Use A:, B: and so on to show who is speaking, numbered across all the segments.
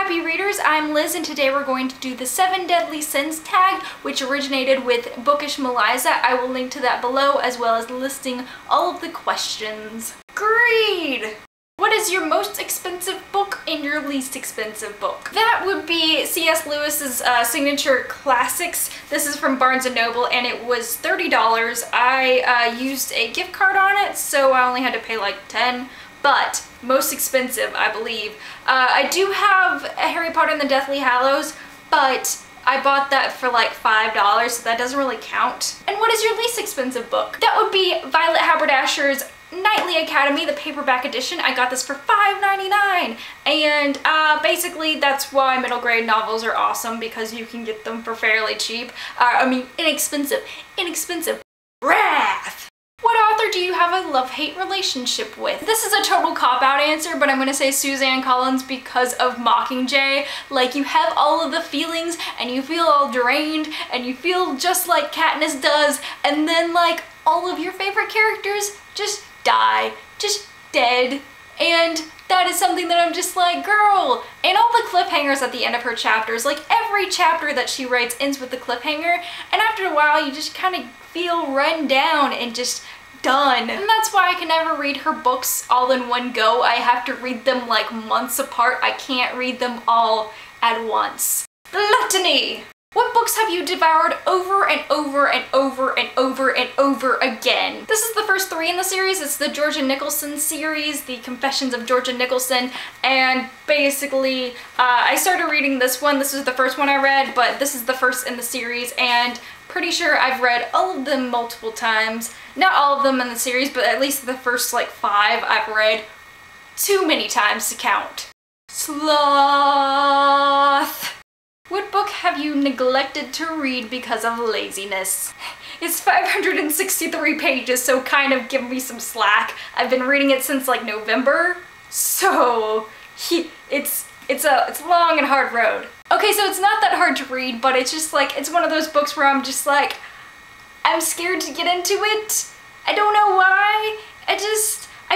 A: happy readers, I'm Liz and today we're going to do the 7 Deadly Sins tag, which originated with Bookish Meliza. I will link to that below as well as listing all of the questions. Greed! What is your most expensive book and your least expensive book? That would be C.S. Lewis's signature classics. This is from Barnes & Noble and it was $30. I used a gift card on it, so I only had to pay like $10. But most expensive, I believe. I do have Harry Potter and the Deathly Hallows, but I bought that for like $5, so that doesn't really count. And what is your least expensive book? That would be Violet Haberdasher's Nightly Academy, the paperback edition. I got this for $5.99, and basically that's why middle grade novels are awesome, because you can get them for fairly cheap. I mean, inexpensive. Wrath! What author do you have a love-hate relationship with? This is a total cop-out answer, but I'm gonna say Suzanne Collins because of Mockingjay. Like, you have all of the feelings, and you feel all drained, and you feel just like Katniss does, and then like all of your favorite characters just die, just dead, and that is something that I'm just like, girl. And all the cliffhangers at the end of her chapters, like every chapter that she writes ends with the cliffhanger, and after a while you just kind of feel run down and just done. And that's why I can never read her books all in one go. I have to read them like months apart. I can't read them all at once. Gluttony! What books have you devoured over and over and over and over and over again? This is the first 3 in the series. It's the Georgia Nicholson series, The Confessions of Georgia Nicholson, and basically I started reading this one. This is the first one I read, but this is the first in the series, and pretty sure I've read all of them multiple times. Not all of them in the series, but at least the first like 5 I've read too many times to count. Sloth! What book have you neglected to read because of laziness? It's 563 pages, so kind of give me some slack. I've been reading it since like November, so it's a long and hard road. Okay, so it's not that hard to read, but it's just like, it's one of those books where I'm just like, I'm scared to get into it. I don't know why. I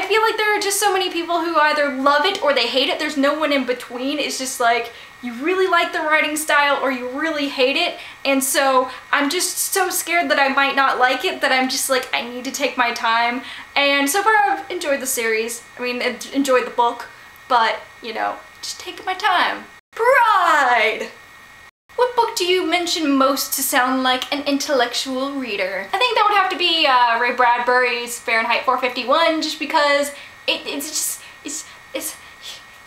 A: feel like there are just so many people who either love it or they hate it. There's no one in between. It's just like, you really like the writing style or you really hate it, and so I'm just so scared that I might not like it that I'm just like, I need to take my time. And so far I've enjoyed the series. I mean, enjoyed the book, but, you know, just taking my time. Pride! What book do you mention most to sound like an intellectual reader? I think that would have to be Ray Bradbury's Fahrenheit 451, just because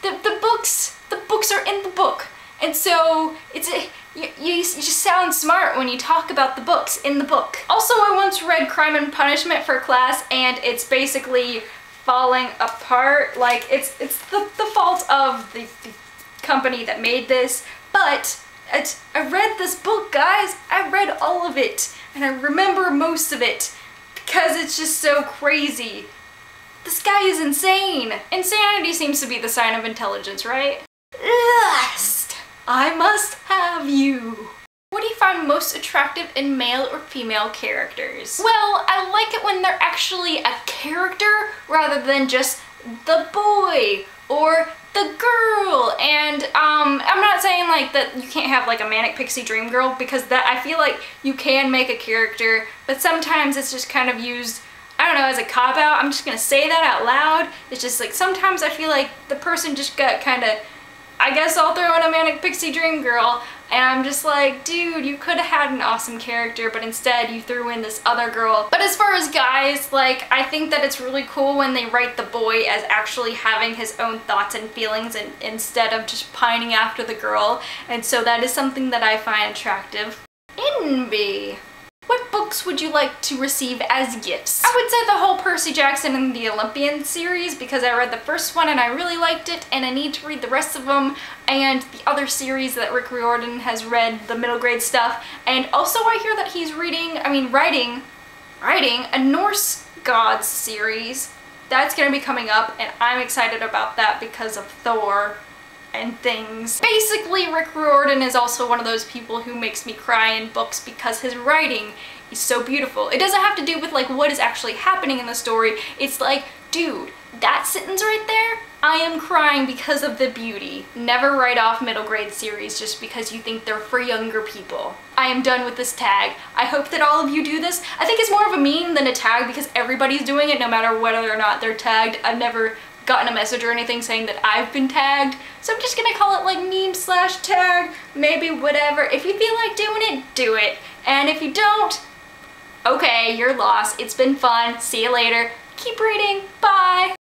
A: the books are in the book, and so you just sound smart when you talk about the books in the book. Also, I once read Crime and Punishment for class, and it's basically falling apart. Like, it's the fault of the company that made this, but I read this book, guys. I read all of it, and I remember most of it because it's just so crazy. This guy is insane. Insanity seems to be the sign of intelligence, right? Lust! I must have you. What do you find most attractive in male or female characters? Well, I like it when they're actually a character rather than just the boy or the girl. And I'm not saying like that you can't have like a manic pixie dream girl, because that, I feel like you can make a character, but sometimes it's just kind of used, I don't know, as a cop-out. I'm just gonna say that out loud. It's just like, sometimes I feel like the person just got kind of, I guess I'll throw in a manic pixie dream girl, and I'm just like, dude, you could have had an awesome character, but instead you threw in this other girl. But as far as guys, like, I think that it's really cool when they write the boy as actually having his own thoughts and feelings, and instead of just pining after the girl, and so that is something that I find attractive. Envy. What books would you like to receive as gifts? I would say the whole Percy Jackson and the Olympian series, because I read the first one and I really liked it, and I need to read the rest of them, and the other series that Rick Riordan has read, the middle grade stuff. And also I hear that he's writing a Norse gods series. That's gonna be coming up, and I'm excited about that because of Thor and things. Basically, Rick Riordan is also one of those people who makes me cry in books because his writing is so beautiful. It doesn't have to do with like what is actually happening in the story. It's like, dude, that sentence right there, I am crying because of the beauty. Never write off middle grade series just because you think they're for younger people. I am done with this tag. I hope that all of you do this. I think it's more of a meme than a tag because everybody's doing it no matter whether or not they're tagged. I've never gotten a message or anything saying that I've been tagged, so I'm just gonna call it like meme/tag, maybe whatever. If you feel like doing it, do it. And if you don't, okay, you're lost. It's been fun. See you later. Keep reading. Bye.